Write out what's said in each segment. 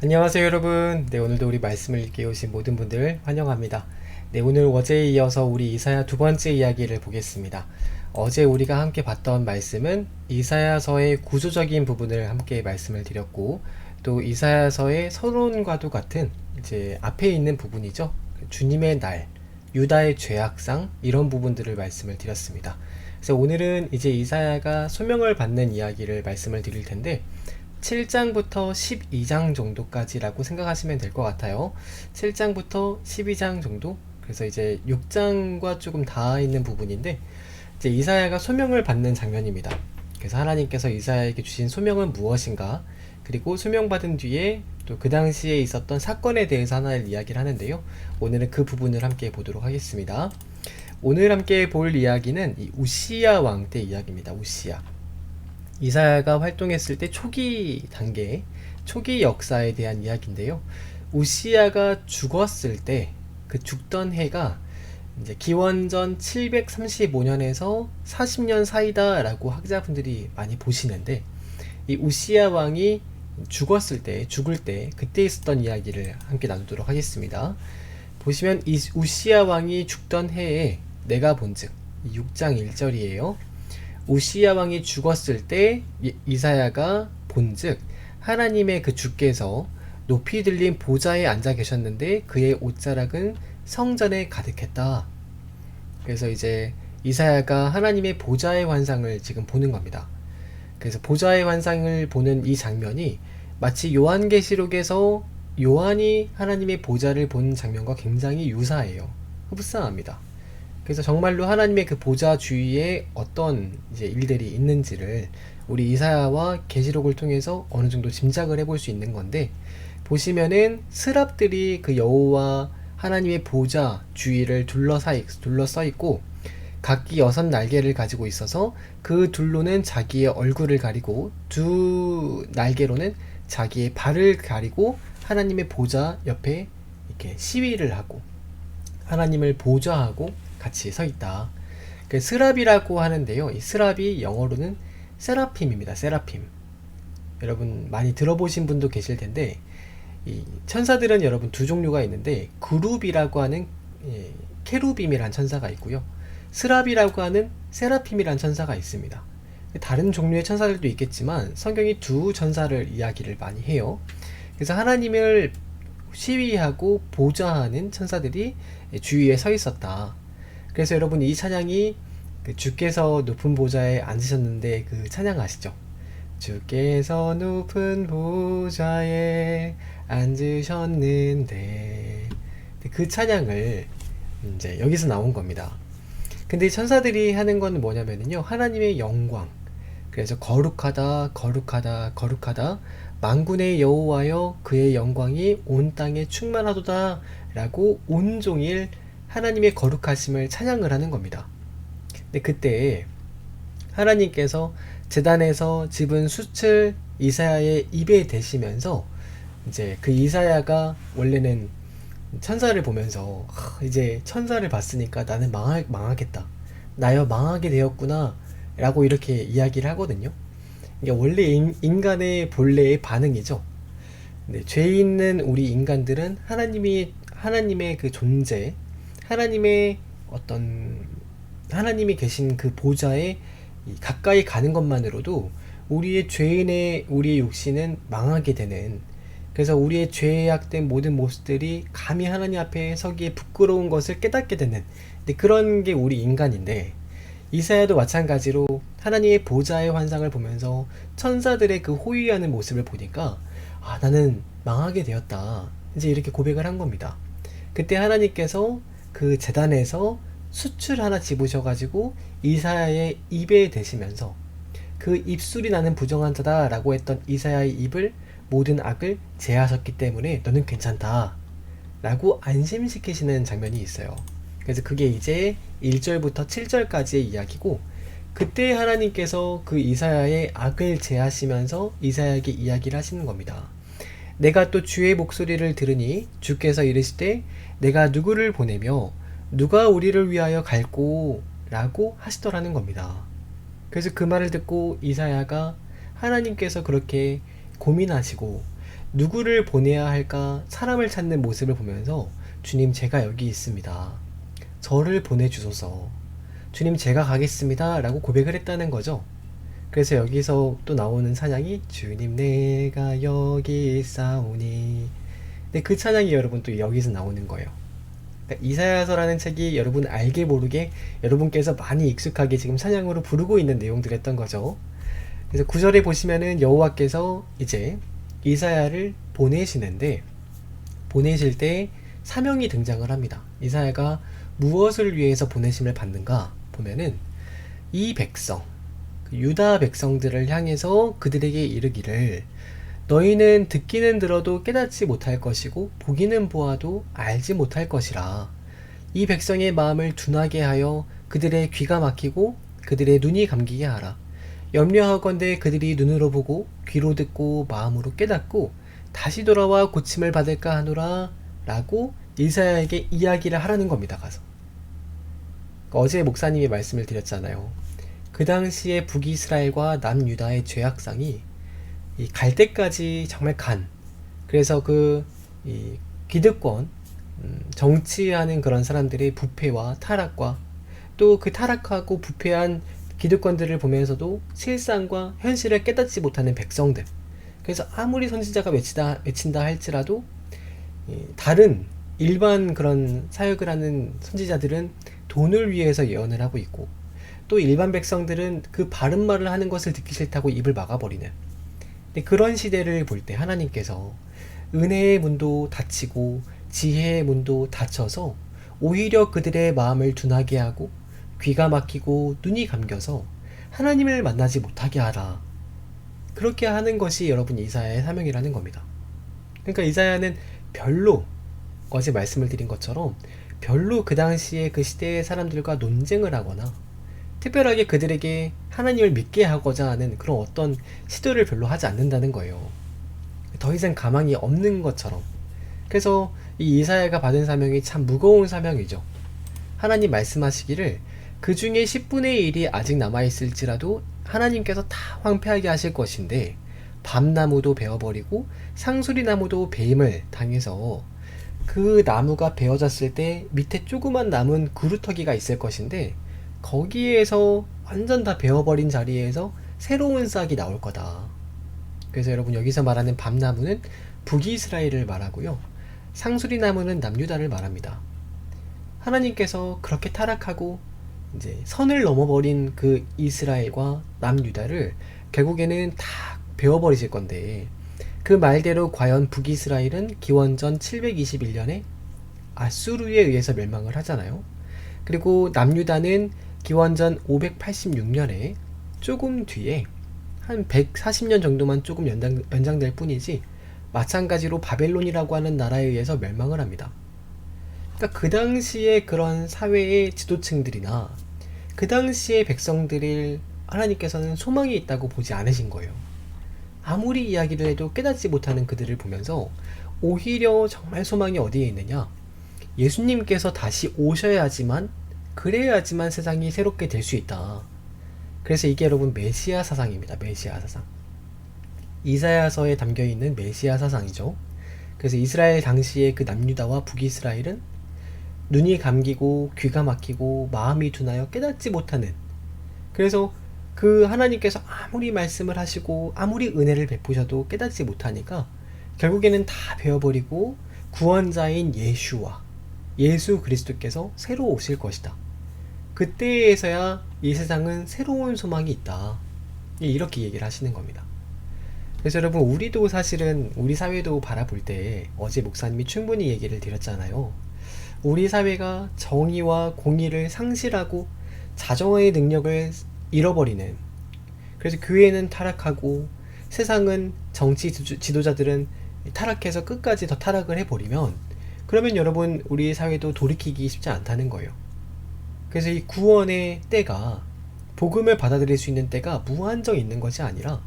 안녕하세요 여러분. 오늘도 우리 말씀을 읽게 오신 모든 분들 환영합니다. 오늘 어제에 이어서 우리 이사야 두 번째 이야기를 보겠습니다. 어제 우리가 함께 봤던 말씀은 이사야서의 구조적인 부분을 함께 말씀을 드렸고, 또 이사야서의 서론과도 같은 이제 앞에 있는 부분이죠. 주님의 날, 유다의 죄악상, 이런 부분들을 말씀을 드렸습니다. 그래서 오늘은 이제 이사야가 소명을 받는 이야기를 말씀을 드릴 텐데, 7장부터 12장 정도까지라고 생각하시면 될 것 같아요. 7장부터 12장 정도? 그래서 이제 6장과 조금 닿아 있는 부분인데, 이제 이사야가 소명을 받는 장면입니다. 그래서 하나님께서 이사야에게 주신 소명은 무엇인가? 그리고 소명받은 뒤에 또 그 당시에 있었던 사건에 대해서 하나를 이야기를 하는데요. 오늘은 그 부분을 함께 보도록 하겠습니다. 오늘 함께 볼 이야기는 이 우시야 왕 때 이야기입니다. 우시야. 이사야가 활동했을 때 초기 단계, 초기 역사에 대한 이야기인데요. 우시야가 죽었을 때, 그 죽던 해가 이제 기원전 735년에서 40년 사이다라고 학자분들이 많이 보시는데, 이 우시야 왕이 죽었을 때, 죽을 때, 그때 있었던 이야기를 함께 나누도록 하겠습니다. 보시면 이 우시야 왕이 죽던 해에 내가 본즉, 6장 1절이에요. 우시야 왕이 죽었을 때 이사야가 본즉 하나님의 그 주께서 높이 들린 보좌에 앉아 계셨는데 그의 옷자락은 성전에 가득했다. 그래서 이제 이사야가 하나님의 보좌의 환상을 지금 보는 겁니다. 그래서 보좌의 환상을 보는 이 장면이 마치 요한계시록에서 요한이 하나님의 보좌를 본 장면과 굉장히 유사해요. 흡사합니다. 그래서 정말로 하나님의 그 보좌 주위에 어떤 이제 일들이 있는지를 우리 이사야와 계시록을 통해서 어느 정도 짐작을 해볼 수 있는 건데, 보시면은 스랍들이 그 여호와 하나님의 보좌 주위를 둘러서 있고, 각기 6날개를 가지고 있어서 그 둘로는 자기의 얼굴을 가리고 두 날개로는 자기의 발을 가리고 하나님의 보좌 옆에 이렇게 시위를 하고 하나님을 보좌하고 같이 서 있다. 그 스랍이라고 하는데요. 이 스랍이 영어로는 세라핌입니다. 세라핌. 여러분 많이 들어보신 분도 계실 텐데, 이 천사들은 여러분 두 종류가 있는데, 그룹이라고 하는 케루빔이란 천사가 있고요. 스랍이라고 하는 세라핌이란 천사가 있습니다. 다른 종류의 천사들도 있겠지만 성경이 두 천사를 이야기를 많이 해요. 그래서 하나님을 시위하고 보좌하는 천사들이 주위에 서 있었다. 그래서 여러분 이 찬양이 그 주께서 높은 보좌에 앉으셨는데 그 찬양 아시죠? 주께서 높은 보좌에 앉으셨는데, 그 찬양을 이제 여기서 나온 겁니다. 근데 천사들이 하는 건 뭐냐면요, 하나님의 영광, 그래서 거룩하다 거룩하다 거룩하다 만군의 여호와여 그의 영광이 온 땅에 충만하도다 라고 온종일 하나님의 거룩하심을 찬양을 하는 겁니다. 근데 그때 하나님께서 제단에서 집은 숯을 이사야의 입에 대시면서, 이제 그 이사야가 원래는 천사를 보면서 이제 천사를 봤으니까 나는 망하겠다, 나여 망하게 되었구나 라고 이렇게 이야기를 하거든요. 이게 원래 인간의 본래의 반응이죠. 근데 죄 있는 우리 인간들은 하나님의 그 존재, 하나님의 어떤 하나님이 계신 그 보좌에 가까이 가는 것만으로도 우리의 육신은 망하게 되는, 그래서 우리의 죄악된 모든 모습들이 감히 하나님 앞에 서기에 부끄러운 것을 깨닫게 되는, 그런 게 우리 인간인데, 이사야도 마찬가지로 하나님의 보좌의 환상을 보면서 천사들의 그 호위하는 모습을 보니까 나는 망하게 되었다, 이제 이렇게 고백을 한 겁니다. 그때 하나님께서 그 제단에서 숯을 하나 집으셔가지고 이사야의 입에 대시면서 그 입술이 나는 부정한 자다 라고 했던 이사야의 입을, 모든 악을 제하셨기 때문에 너는 괜찮다 라고 안심시키시는 장면이 있어요. 그래서 그게 이제 1절부터 7절까지의 이야기고, 그때 하나님께서 그 이사야의 악을 제하시면서 이사야에게 이야기를 하시는 겁니다. 내가 또 주의 목소리를 들으니 주께서 이르시되 내가 누구를 보내며 누가 우리를 위하여 갈꼬 라고 하시더라는 겁니다. 그래서 그 말을 듣고 이사야가 하나님께서 그렇게 고민하시고 누구를 보내야 할까 사람을 찾는 모습을 보면서 주님 제가 여기 있습니다. 저를 보내주소서. 주님 제가 가겠습니다. 라고 고백을 했다는 거죠. 그래서 여기서 또 나오는 찬양이 주님 내가 여기 있사오니. 근데 그 찬양이 여러분 또 여기서 나오는 거예요. 그러니까 이사야서라는 책이 여러분 알게 모르게 여러분께서 많이 익숙하게 지금 찬양으로 부르고 있는 내용들이었던 거죠. 그래서 9절에 보시면은 여호와께서 이제 이사야를 보내시는데 보내실 때 사명이 등장을 합니다. 이사야가 무엇을 위해서 보내심을 받는가 보면은 이 백성, 유다 백성들을 향해서 그들에게 이르기를 너희는 듣기는 들어도 깨닫지 못할 것이고 보기는 보아도 알지 못할 것이라. 이 백성의 마음을 둔하게 하여 그들의 귀가 막히고 그들의 눈이 감기게 하라. 염려하건대 그들이 눈으로 보고 귀로 듣고 마음으로 깨닫고 다시 돌아와 고침을 받을까 하노라 라고 이사야에게 이야기를 하라는 겁니다. 가서 어제 목사님이 말씀을 드렸잖아요. 그 당시에 북이스라엘과 남유다의 죄악상이 갈 때까지 정말 그래서 이 기득권, 정치하는 그런 사람들의 부패와 타락과 또 그 타락하고 부패한 기득권들을 보면서도 실상과 현실을 깨닫지 못하는 백성들. 그래서 아무리 선지자가 외친다 할지라도 다른 일반 그런 사역을 하는 선지자들은 돈을 위해서 예언을 하고 있고 또 일반 백성들은 그 바른 말을 하는 것을 듣기 싫다고 입을 막아버리는. 근데 그런 시대를 볼 때 하나님께서 은혜의 문도 닫히고 지혜의 문도 닫혀서 오히려 그들의 마음을 둔하게 하고 귀가 막히고 눈이 감겨서 하나님을 만나지 못하게 하라. 그렇게 하는 것이 여러분 이사야의 사명이라는 겁니다. 그러니까 이사야는 별로 어제 말씀을 드린 것처럼 별로 그 당시에 그 시대의 사람들과 논쟁을 하거나 특별하게 그들에게 하나님을 믿게 하고자 하는 그런 어떤 시도를 별로 하지 않는다는 거예요. 더 이상 가망이 없는 것처럼. 그래서 이 이사야가 받은 사명이 참 무거운 사명이죠. 하나님 말씀하시기를 그 중에 10분의 1이 아직 남아있을지라도 하나님께서 다 황폐하게 하실 것인데 밤나무도 베어버리고 상수리나무도 베임을 당해서 그 나무가 베어졌을 때 밑에 조그만 남은 그루터기가 있을 것인데 거기에서 완전 다 베어버린 자리에서 새로운 싹이 나올 거다. 그래서 여러분 여기서 말하는 밤나무는 북이스라엘을 말하고요. 상수리나무는 남유다를 말합니다. 하나님께서 그렇게 타락하고 이제 선을 넘어버린 그 이스라엘과 남유다를 결국에는 다 베어버리실 건데 그 말대로 과연 북이스라엘은 기원전 721년에 아수르에 의해서 멸망을 하잖아요. 그리고 남유다는 기원전 586년에 조금 뒤에 한 140년 정도만 조금 연장될 뿐이지 마찬가지로 바벨론이라고 하는 나라에 의해서 멸망을 합니다. 그러니까 그 당시에 그런 사회의 지도층들이나 그 당시의 백성들을 하나님께서는 소망이 있다고 보지 않으신 거예요. 아무리 이야기를 해도 깨닫지 못하는 그들을 보면서 오히려 정말 소망이 어디에 있느냐? 예수님께서 다시 오셔야지만 그래야지만 세상이 새롭게 될 수 있다. 그래서 이게 여러분 메시아 사상입니다. 메시아 사상. 이사야서에 담겨있는 메시아 사상이죠. 그래서 이스라엘 당시에 그 남유다와 북이스라엘은 눈이 감기고 귀가 막히고 마음이 둔하여 깨닫지 못하는, 그래서 그 하나님께서 아무리 말씀을 하시고 아무리 은혜를 베푸셔도 깨닫지 못하니까 결국에는 다 베어버리고 구원자인 예수 그리스도께서 새로 오실 것이다. 그때에서야 이 세상은 새로운 소망이 있다. 이렇게 얘기를 하시는 겁니다. 그래서 여러분 우리도 사실은 우리 사회도 바라볼 때 어제 목사님이 충분히 얘기를 드렸잖아요. 우리 사회가 정의와 공의를 상실하고 자정의 능력을 잃어버리는, 그래서 교회는 타락하고 세상은 정치 지도자들은 타락해서 끝까지 더 타락을 해버리면 그러면 여러분 우리 사회도 돌이키기 쉽지 않다는 거예요. 그래서 이 구원의 때가, 복음을 받아들일 수 있는 때가 무한정 있는 것이 아니라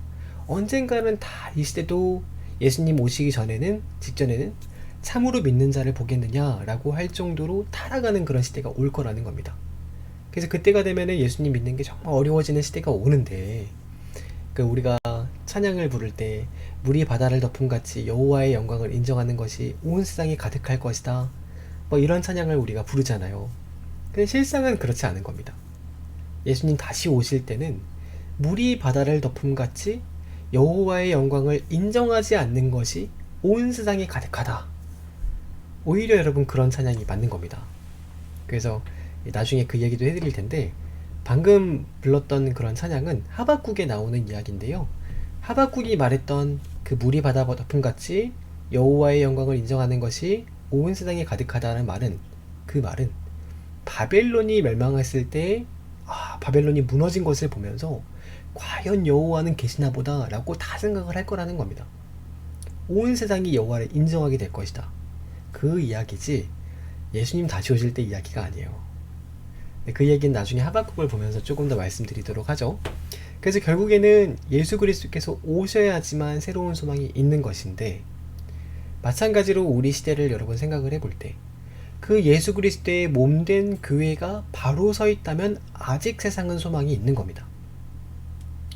언젠가는 다 이 시대도 예수님 오시기 직전에는 참으로 믿는 자를 보겠느냐라고 할 정도로 타락하는 그런 시대가 올 거라는 겁니다. 그래서 그때가 되면은 예수님 믿는 게 정말 어려워지는 시대가 오는데, 우리가 찬양을 부를 때 물이 바다를 덮음같이 여호와의 영광을 인정하는 것이 온 세상이 가득할 것이다. 뭐 이런 찬양을 우리가 부르잖아요. 근데 실상은 그렇지 않은 겁니다. 예수님 다시 오실 때는 물이 바다를 덮음같이 여호와의 영광을 인정하지 않는 것이 온 세상에 가득하다. 오히려 여러분 그런 찬양이 맞는 겁니다. 그래서 나중에 그 얘기도 해드릴 텐데, 방금 불렀던 그런 찬양은 하박국에 나오는 이야기인데요. 하박국이 말했던 그 물이 바다 덮음같이 여호와의 영광을 인정하는 것이 온 세상에 가득하다는 말은, 그 말은 바벨론이 멸망했을 때 바벨론이 무너진 것을 보면서 과연 여호와는 계시나 보다 라고 다 생각을 할 거라는 겁니다. 온 세상이 여호와를 인정하게 될 것이다. 그 이야기지 예수님 다시 오실 때 이야기가 아니에요. 그 얘기는 나중에 하박국을 보면서 조금 더 말씀드리도록 하죠. 그래서 결국에는 예수 그리스도께서 오셔야지만 새로운 소망이 있는 것인데, 마찬가지로 우리 시대를 여러분 생각을 해볼 때 그 예수 그리스도의 몸된 교회가 바로 서 있다면 아직 세상은 소망이 있는 겁니다.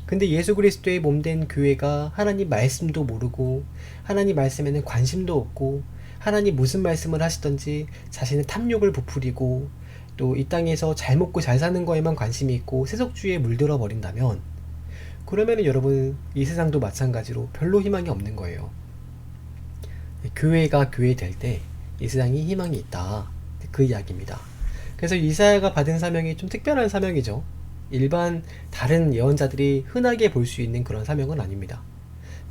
근데 예수 그리스도의 몸된 교회가 하나님 말씀도 모르고 하나님 말씀에는 관심도 없고 하나님 무슨 말씀을 하시던지 자신의 탐욕을 부풀리고 또 이 땅에서 잘 먹고 잘 사는 거에만 관심이 있고 세속주의에 물들어 버린다면, 그러면은 여러분 이 세상도 마찬가지로 별로 희망이 없는 거예요. 교회가 교회 될 때 이 세상이 희망이 있다, 그 이야기입니다. 그래서 이사야가 받은 사명이 좀 특별한 사명이죠. 일반 다른 예언자들이 흔하게 볼 수 있는 그런 사명은 아닙니다.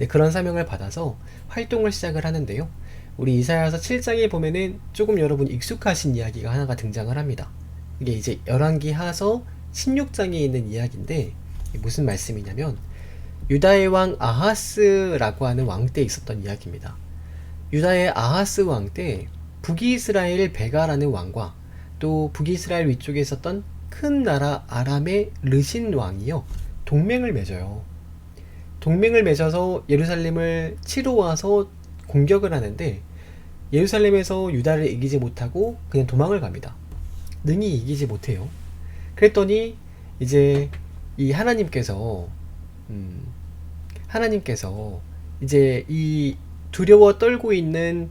그런 사명을 받아서 활동을 시작을 하는데요. 우리 이사야서 7장에 보면은 조금 여러분 익숙하신 이야기가 하나가 등장을 합니다. 이게 이제 열왕기 하서 16장에 있는 이야기인데, 무슨 말씀이냐면 유다의 왕 아하스라고 하는 왕 때 있었던 이야기입니다. 유다의 아하스 왕 때 북이스라엘 베가라는 왕과 또 북이스라엘 위쪽에 있었던 큰 나라 아람의 르신 왕이요, 동맹을 맺어요. 동맹을 맺어서 예루살렘을 치러 와서 공격을 하는데, 예루살렘에서 유다를 이기지 못하고 그냥 도망을 갑니다. 능히 이기지 못해요. 그랬더니 이제 이 하나님께서 이제 이 두려워 떨고 있는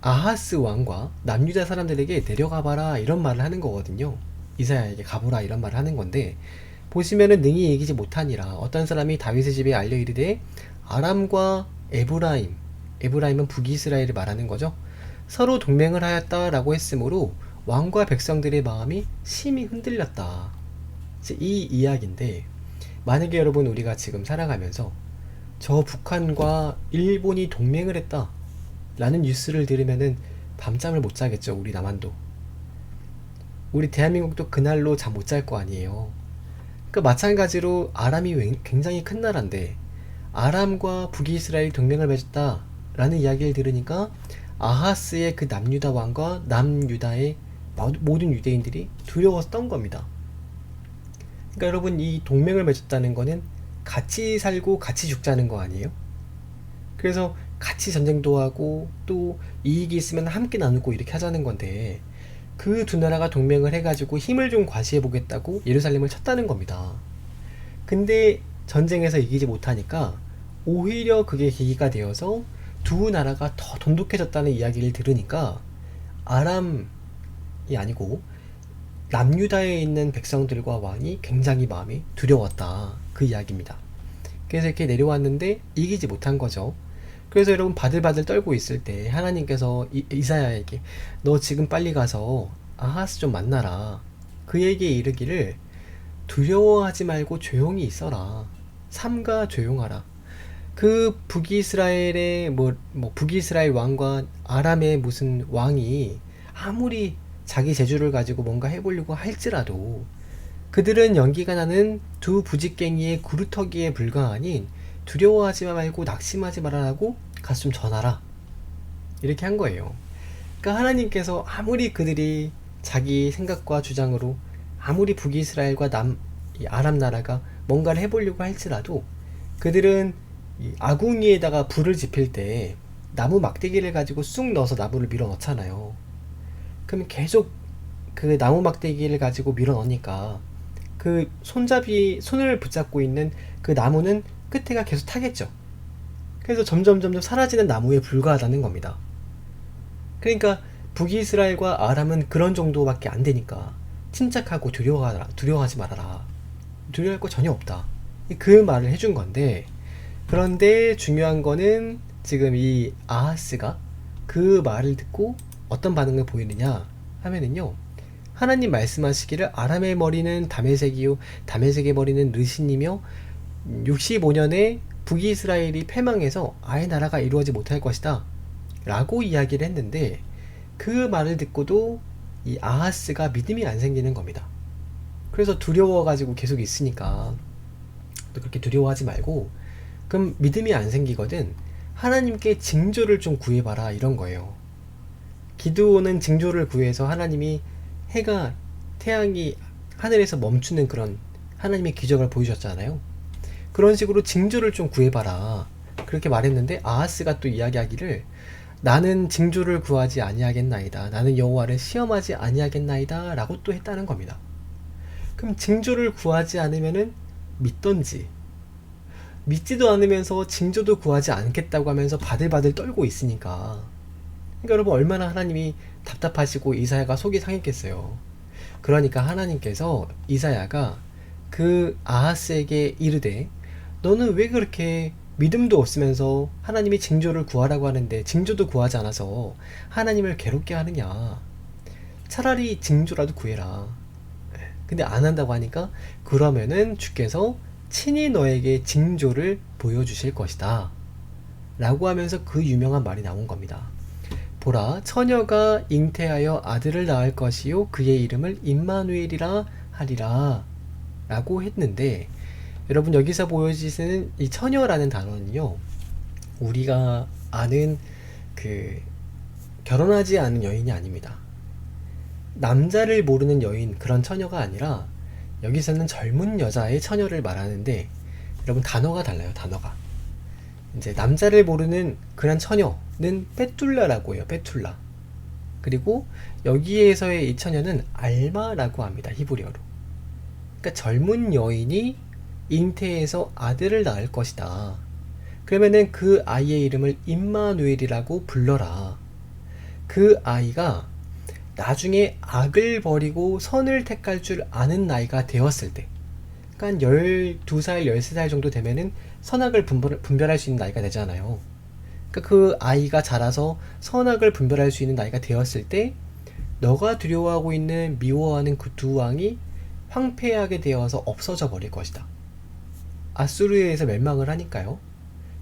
아하스 왕과 남유다 사람들에게 내려가봐라 이런 말을 하는 거거든요. 이사야에게 가보라 이런 말을 하는 건데, 보시면은 능히 이기지 못하니라 어떤 사람이 다윗의 집에 알려 이르되 아람과 에브라임은 북이스라엘을 말하는 거죠. 서로 동맹을 하였다라고 했으므로 왕과 백성들의 마음이 심히 흔들렸다. 이 이야기인데, 만약에 여러분 우리가 지금 살아가면서 저 북한과 일본이 동맹을 했다 라는 뉴스를 들으면은 밤잠을 못 자겠죠. 우리 남한도, 우리 대한민국도 그날로 잠 못 잘 거 아니에요. 그 마찬가지로 아람이 굉장히 큰 나라인데 아람과 북이스라엘이 동맹을 맺었다 라는 이야기를 들으니까 아하스의 그 남유다 왕과 남유다의 모든 유대인들이 두려워서 떤 겁니다. 그러니까 여러분 이 동맹을 맺었다는 거는 같이 살고 같이 죽자는 거 아니에요? 그래서 같이 전쟁도 하고 또 이익이 있으면 함께 나누고 이렇게 하자는 건데, 그 두 나라가 동맹을 해가지고 힘을 좀 과시해 보겠다고 예루살렘을 쳤다는 겁니다. 근데 전쟁에서 이기지 못하니까 오히려 그게 계기가 되어서 두 나라가 더 돈독해졌다는 이야기를 들으니까 아람이 아니고 남유다에 있는 백성들과 왕이 굉장히 마음이 두려웠다, 그 이야기입니다. 그래서 이렇게 내려왔는데 이기지 못한 거죠. 그래서 여러분 바들바들 떨고 있을 때 하나님께서 이사야에게 너 지금 빨리 가서 아하스 좀 만나라, 그에게 이르기를 두려워하지 말고 조용히 있어라, 삼가 조용하라. 그 북이스라엘의 북이스라엘 왕과 아람의 무슨 왕이 아무리 자기 재주를 가지고 뭔가 해보려고 할지라도 그들은 연기가 나는 두 부직갱이의 구루터기에 불과하니 두려워하지 말고 낙심하지 말아라고 가서 좀 전하라, 이렇게 한 거예요. 그러니까 하나님께서 아무리 그들이 자기 생각과 주장으로 아무리 북이스라엘과 이 아람 나라가 뭔가를 해보려고 할지라도 그들은 이 아궁이에다가 불을 지필 때 나무 막대기를 가지고 쑥 넣어서 나무를 밀어 넣잖아요. 그럼 계속 그 나무 막대기를 가지고 밀어 넣으니까 그 손을 붙잡고 있는 그 나무는 끝에가 계속 타겠죠. 그래서 점점 사라지는 나무에 불과하다는 겁니다. 그러니까 북이스라엘과 아람은 그런 정도밖에 안 되니까 침착하고 두려워하지 말아라. 두려워할 거 전혀 없다. 그 말을 해준 건데, 그런데 중요한 거는 지금 이 아하스가 그 말을 듣고 어떤 반응을 보이느냐 하면은요, 하나님 말씀하시기를 아람의 머리는 다메섹이요 다메섹의 머리는 르신이며 65년에 북이스라엘이 패망해서 아예 나라가 이루어지지 못할 것이다 라고 이야기를 했는데, 그 말을 듣고도 이 아하스가 믿음이 안 생기는 겁니다. 그래서 두려워가지고 계속 있으니까 또 그렇게 두려워하지 말고, 그럼 믿음이 안 생기거든 하나님께 징조를 좀 구해봐라 이런 거예요. 기드온은 징조를 구해서 하나님이 해가 태양이 하늘에서 멈추는 그런 하나님의 기적을 보여주셨잖아요. 그런 식으로 징조를 좀 구해봐라 그렇게 말했는데, 아하스가 또 이야기하기를 나는 징조를 구하지 아니하겠나이다, 나는 여호와를 시험하지 아니하겠나이다 라고 또 했다는 겁니다. 그럼 징조를 구하지 않으면은 믿던지, 믿지도 않으면서 징조도 구하지 않겠다고 하면서 바들바들 떨고 있으니까, 그러니까 여러분 얼마나 하나님이 답답하시고 이사야가 속이 상했겠어요. 그러니까 하나님께서 이사야가 그 아하스에게 이르되, 너는 왜 그렇게 믿음도 없으면서 하나님이 징조를 구하라고 하는데 징조도 구하지 않아서 하나님을 괴롭게 하느냐, 차라리 징조라도 구해라. 근데 안 한다고 하니까, 그러면은 주께서 친히 너에게 징조를 보여주실 것이다 라고 하면서 그 유명한 말이 나온 겁니다. 보라, 처녀가 잉태하여 아들을 낳을 것이요 그의 이름을 임마누엘이라 하리라 라고 했는데, 여러분 여기서 보여지는 이 처녀라는 단어는요, 우리가 아는 그 결혼하지 않은 여인이 아닙니다. 남자를 모르는 여인, 그런 처녀가 아니라 여기서는 젊은 여자의 처녀를 말하는데, 여러분 단어가 달라요. 단어가 이제 남자를 모르는 그런 처녀는 페툴라라고 해요. 페툴라. 그리고 여기에서의 이 처녀는 알마라고 합니다. 히브리어로. 그러니까 젊은 여인이 잉태해서 아들을 낳을 것이다. 그러면은 그 아이의 이름을 임마누엘이라고 불러라. 그 아이가 나중에 악을 버리고 선을 택할 줄 아는 나이가 되었을 때, 그러니까 12살, 13살 정도 되면은 선악을 분별할 수 있는 나이가 되잖아요. 그러니까 그 아이가 자라서 선악을 분별할 수 있는 나이가 되었을 때, 너가 두려워하고 있는 미워하는 그 두 왕이 황폐하게 되어서 없어져 버릴 것이다. 아수르에서 멸망을 하니까요.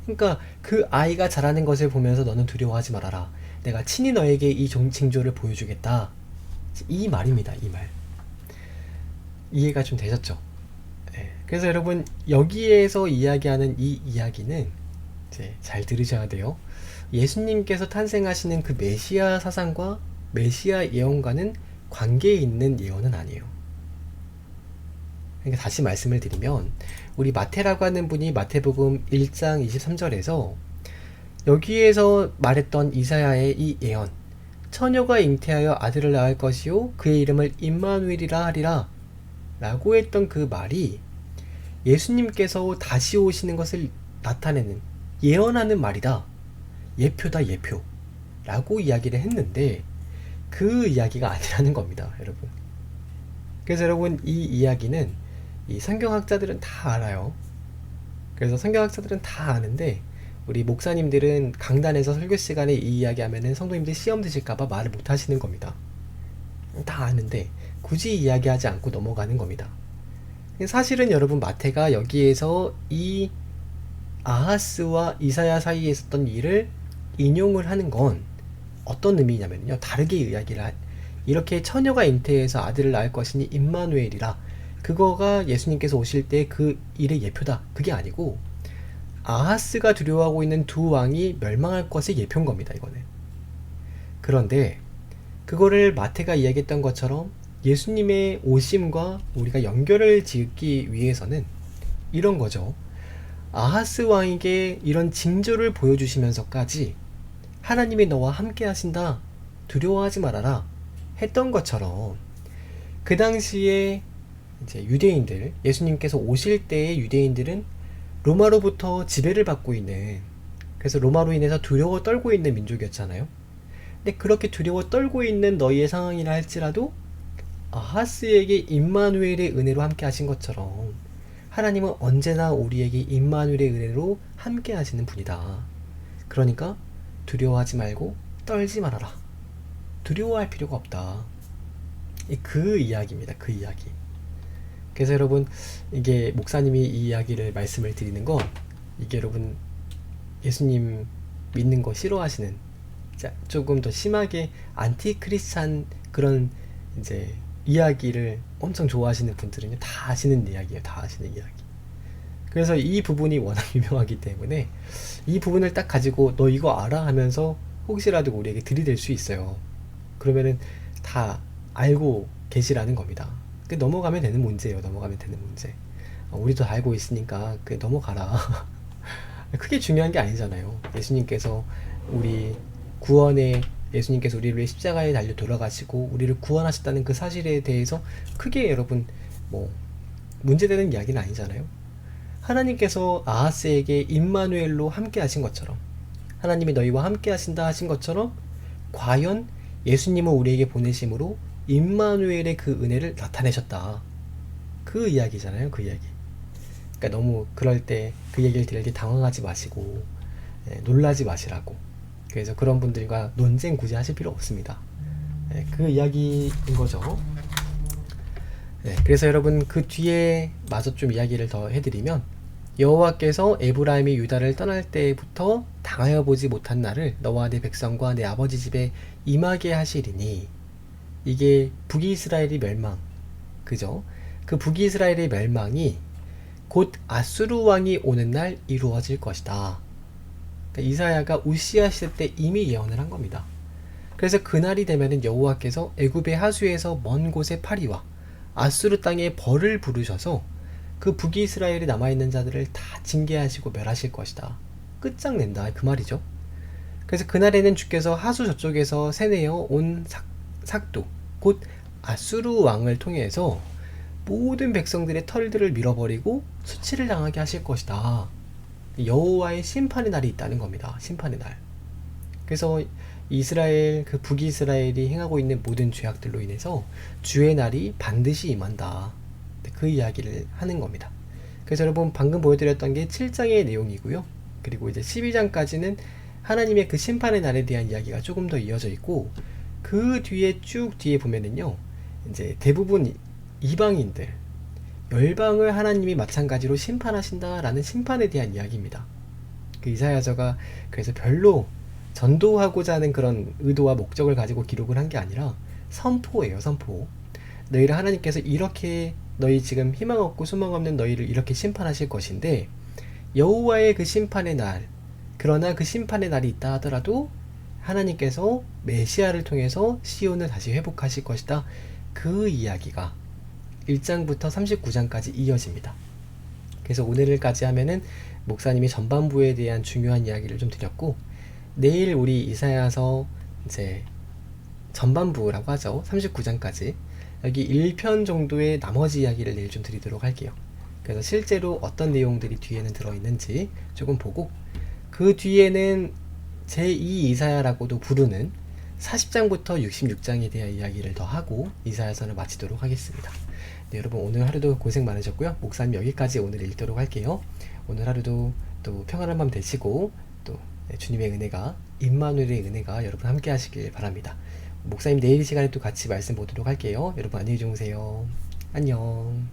그러니까 그 아이가 자라는 것을 보면서 너는 두려워하지 말아라. 내가 친히 너에게 이 징조를 보여주겠다. 이 말입니다. 이 말. 이해가 좀 되셨죠? 네. 그래서 여러분 여기에서 이야기하는 이 이야기는 이제 잘 들으셔야 돼요. 예수님께서 탄생하시는 그 메시아 사상과 메시아 예언과는 관계 있는 예언은 아니에요. 그러니까 다시 말씀을 드리면, 우리 마태라고 하는 분이 마태복음 1장 23절에서 여기에서 말했던 이사야의 이 예언, 처녀가 잉태하여 아들을 낳을 것이요 그의 이름을 임마누엘이라 하리라 라고 했던 그 말이 예수님께서 다시 오시는 것을 나타내는, 예언하는 말이다, 예표다, 예표 라고 이야기를 했는데, 그 이야기가 아니라는 겁니다. 여러분. 그래서 여러분 이 이야기는 이 성경학자들은 다 알아요. 그래서 성경학자들은 다 아는데, 우리 목사님들은 강단에서 설교 시간에 이 이야기 하면은 성도님들 시험 드실까봐 말을 못 하시는 겁니다. 다 아는데 굳이 이야기하지 않고 넘어가는 겁니다. 사실은 여러분 마태가 여기에서 이 아하스와 이사야 사이에 있었던 일을 인용을 하는 건 어떤 의미냐면요, 다르게 이야기를 이렇게 처녀가 잉태해서 아들을 낳을 것이니 임마누엘이라, 그거가 예수님께서 오실 때 그 일의 예표다, 그게 아니고 아하스가 두려워하고 있는 두 왕이 멸망할 것의 예표인 겁니다. 이거는. 그런데 그거를 마태가 이야기했던 것처럼 예수님의 오심과 우리가 연결을 짓기 위해서는 이런 거죠. 아하스 왕에게 이런 징조를 보여주시면서까지 하나님이 너와 함께 하신다, 두려워하지 말아라 했던 것처럼, 그 당시에 이제 유대인들, 예수님께서 오실 때의 유대인들은 로마로부터 지배를 받고 있는, 그래서 로마로 인해서 두려워 떨고 있는 민족이었잖아요. 근데 그렇게 두려워 떨고 있는 너희의 상황이라 할지라도 아하스에게 임마누엘의 은혜로 함께 하신 것처럼 하나님은 언제나 우리에게 임마누엘의 은혜로 함께 하시는 분이다. 그러니까 두려워하지 말고 떨지 말아라. 두려워할 필요가 없다. 그 이야기입니다. 그 이야기. 그래서 여러분, 이게 목사님이 이 이야기를 말씀을 드리는 건, 이게 여러분 예수님 믿는 거 싫어하시는, 조금 더 심하게 안티 크리스찬 그런 이제 이야기를 엄청 좋아하시는 분들은요, 다 아시는 이야기예요. 다 아시는 이야기. 그래서 이 부분이 워낙 유명하기 때문에 이 부분을 딱 가지고 너 이거 알아? 하면서 혹시라도 우리에게 들이댈 수 있어요. 그러면은 다 알고 계시라는 겁니다. 넘어가면 되는 문제예요. 넘어가면 되는 문제. 우리도 알고 있으니까 넘어가라. 크게 중요한 게 아니잖아요. 예수님께서 우리 구원에, 예수님께서 우리를 위해 십자가에 달려 돌아가시고 우리를 구원하셨다는 그 사실에 대해서 크게 여러분 문제되는 이야기는 아니잖아요. 하나님께서 아하스에게 임마누엘로 함께 하신 것처럼, 하나님이 너희와 함께 하신다 하신 것처럼, 과연 예수님을 우리에게 보내심으로 임마누엘의 그 은혜를 나타내셨다. 그 이야기잖아요. 그 이야기. 그러니까 너무 그럴 때 그 얘기를 들을 때 당황하지 마시고 놀라지 마시라고. 그래서 그런 분들과 논쟁 굳이 하실 필요 없습니다. 그 이야기인 거죠. 그래서 여러분, 그 뒤에 마저 좀 이야기를 더 해드리면, 여호와께서 에브라임이 유다를 떠날 때부터 당하여 보지 못한 날을 너와 내 백성과 내 아버지 집에 임하게 하시리니, 이게 북이스라엘이 멸망, 그죠? 그 북이스라엘의 멸망이 곧 아수르 왕이 오는 날 이루어질 것이다. 그러니까 이사야가 우시야 시대 때 이미 예언을 한 겁니다. 그래서 그날이 되면은 여호와께서 애굽의 하수에서 먼 곳에 파리와 아수르 땅에 벌을 부르셔서 그 북이스라엘에 남아있는 자들을 다 징계하시고 멸하실 것이다. 끝장낸다, 그 말이죠. 그래서 그날에는 주께서 하수 저쪽에서 세내어 온 삭도, 곧 아수르 왕을 통해서 모든 백성들의 털들을 밀어버리고 수치를 당하게 하실 것이다. 여호와의 심판의 날이 있다는 겁니다. 심판의 날. 그래서 이스라엘, 그 북이스라엘이 행하고 있는 모든 죄악들로 인해서 주의 날이 반드시 임한다. 그 이야기를 하는 겁니다. 그래서 여러분, 방금 보여드렸던 게 7장의 내용이고요. 그리고 이제 12장까지는 하나님의 그 심판의 날에 대한 이야기가 조금 더 이어져 있고, 그 뒤에 쭉 뒤에 보면은요, 이제 대부분 이방인들, 열방을 하나님이 마찬가지로 심판하신다라는 심판에 대한 이야기입니다. 그 이사야서가 그래서 별로 전도하고자 하는 그런 의도와 목적을 가지고 기록을 한 게 아니라 선포예요. 선포. 너희를 하나님께서 이렇게, 너희 지금 희망 없고 소망 없는 너희를 이렇게 심판하실 것인데, 여호와의 그 심판의 날, 그러나 그 심판의 날이 있다 하더라도 하나님께서 메시아를 통해서 시온을 다시 회복하실 것이다. 그 이야기가 1장부터 39장까지 이어집니다. 그래서 오늘까지 하면은 목사님이 전반부에 대한 중요한 이야기를 좀 드렸고, 내일 우리 이사야서 이제 전반부라고 하죠. 39장까지 여기 1편 정도의 나머지 이야기를 내일 좀 드리도록 할게요. 그래서 실제로 어떤 내용들이 뒤에는 들어있는지 조금 보고, 그 뒤에는 제2 이사야라고도 부르는 40장부터 66장에 대한 이야기를 더 하고 이사야서를 마치도록 하겠습니다. 네, 여러분 오늘 하루도 고생 많으셨고요. 목사님 여기까지 오늘 읽도록 할게요. 오늘 하루도 또 평안한 밤 되시고, 또 주님의 은혜가, 임마누엘의 은혜가 여러분 함께 하시길 바랍니다. 목사님 내일 이 시간에 또 같이 말씀 보도록 할게요. 여러분 안녕히 주무세요. 안녕.